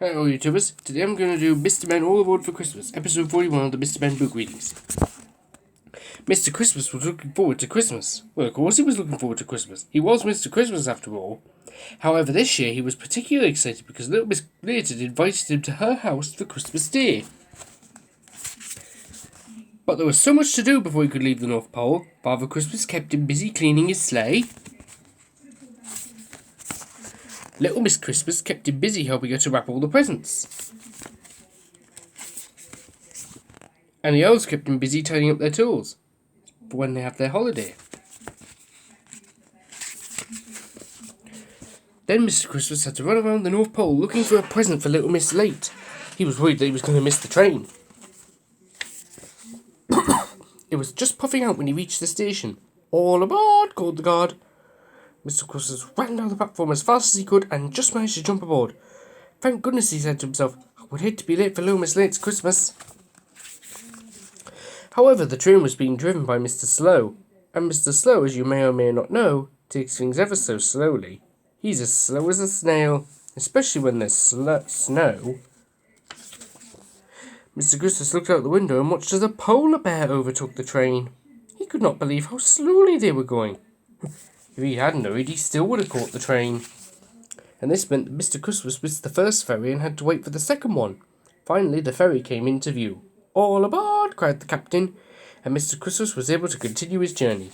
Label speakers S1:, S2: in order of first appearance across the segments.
S1: Hello YouTubers, today I'm going to do Mr. Ben All Aboard for Christmas, episode 41 of the Mr. Ben book readings. Mr. Christmas was looking forward to Christmas. Well, of course he was looking forward to Christmas. He was Mr. Christmas after all. However, this year he was particularly excited because little Miss Leet had invited him to her house for Christmas Day. But there was so much to do before he could leave the North Pole. Father Christmas kept him busy cleaning his sleigh. Little Miss Christmas kept him busy helping her to wrap all the presents. And the elves kept him busy tidying up their tools for when they have their holiday. Then Mr. Christmas had to run around the North Pole looking for a present for little Miss Leet. He was worried that he was going to miss the train. It was just puffing out when he reached the station. "All aboard!" called the guard. Mr. Christmas ran down the platform as fast as he could and just managed to jump aboard. Thank goodness, he said to himself. I would hate to be late for little Miss Leet's Christmas. However, the train was being driven by Mr. Slow, and Mr. Slow, as you may or may not know, takes things ever so slowly. He's as slow as a snail, especially when there's snow. Mr. Christmas looked out the window and watched as a polar bear overtook the train. He could not believe how slowly they were going. If he hadn't hurried, he still would have caught the train. And this meant that Mr. Christmas missed the first ferry and had to wait for the second one. Finally, the ferry came into view. "All aboard!" cried the captain, and Mr. Christmas was able to continue his journey.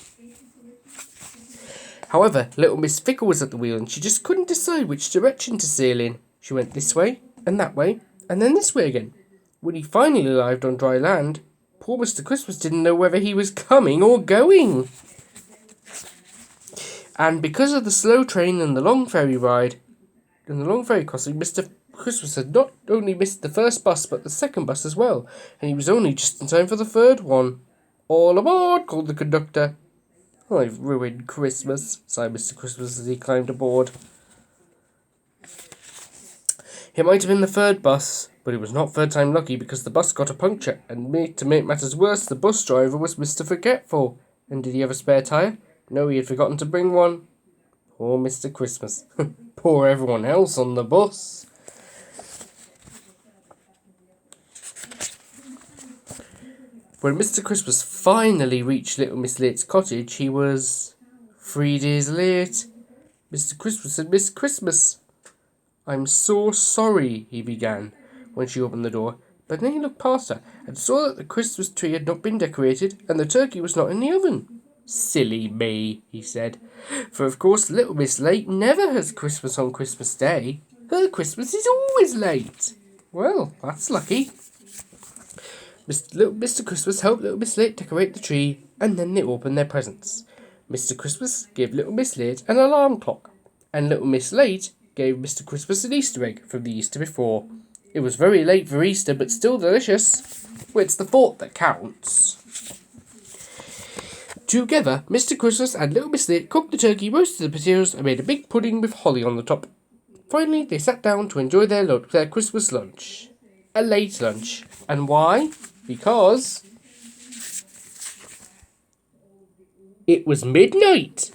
S1: However, little Miss Fickle was at the wheel and she just couldn't decide which direction to sail in. She went this way, and that way, and then this way again. When he finally arrived on dry land, poor Mr. Christmas didn't know whether he was coming or going. And because of the slow train and the long ferry ride, and the long ferry crossing, Mr. Christmas had not only missed the first bus, but the second bus as well, and he was only just in time for the third one. "All aboard!" called the conductor. "I've ruined Christmas," sighed Mr. Christmas as he climbed aboard. It might have been the third bus, but it was not third time lucky because the bus got a puncture, and to make matters worse, the bus driver was Mr. Forgetful. And did he have a spare tyre? No, he had forgotten to bring one. Poor Mr. Christmas. Poor everyone else on the bus. When Mr. Christmas finally reached little Miss Leet's cottage, he was 3 days late. Mr. Christmas said, "Miss Christmas, I'm so sorry," he began when she opened the door. But then he looked past her and saw that the Christmas tree had not been decorated and the turkey was not in the oven. "Silly me," he said, "for of course little Miss Leet never has Christmas on Christmas Day. Her Christmas is always late." Well, that's lucky. Mr. Christmas helped little Miss Leet decorate the tree, and then they opened their presents. Mr. Christmas gave little Miss Leet an alarm clock, and little Miss Leet gave Mr. Christmas an Easter egg from the Easter before. It was very late for Easter, but still delicious. Well, it's the thought that counts. Together, Mr. Christmas and little Miss Leet cooked the turkey, roasted the potatoes, and made a big pudding with holly on the top. Finally, they sat down to enjoy their Christmas lunch. A late lunch. And why? Because it was midnight.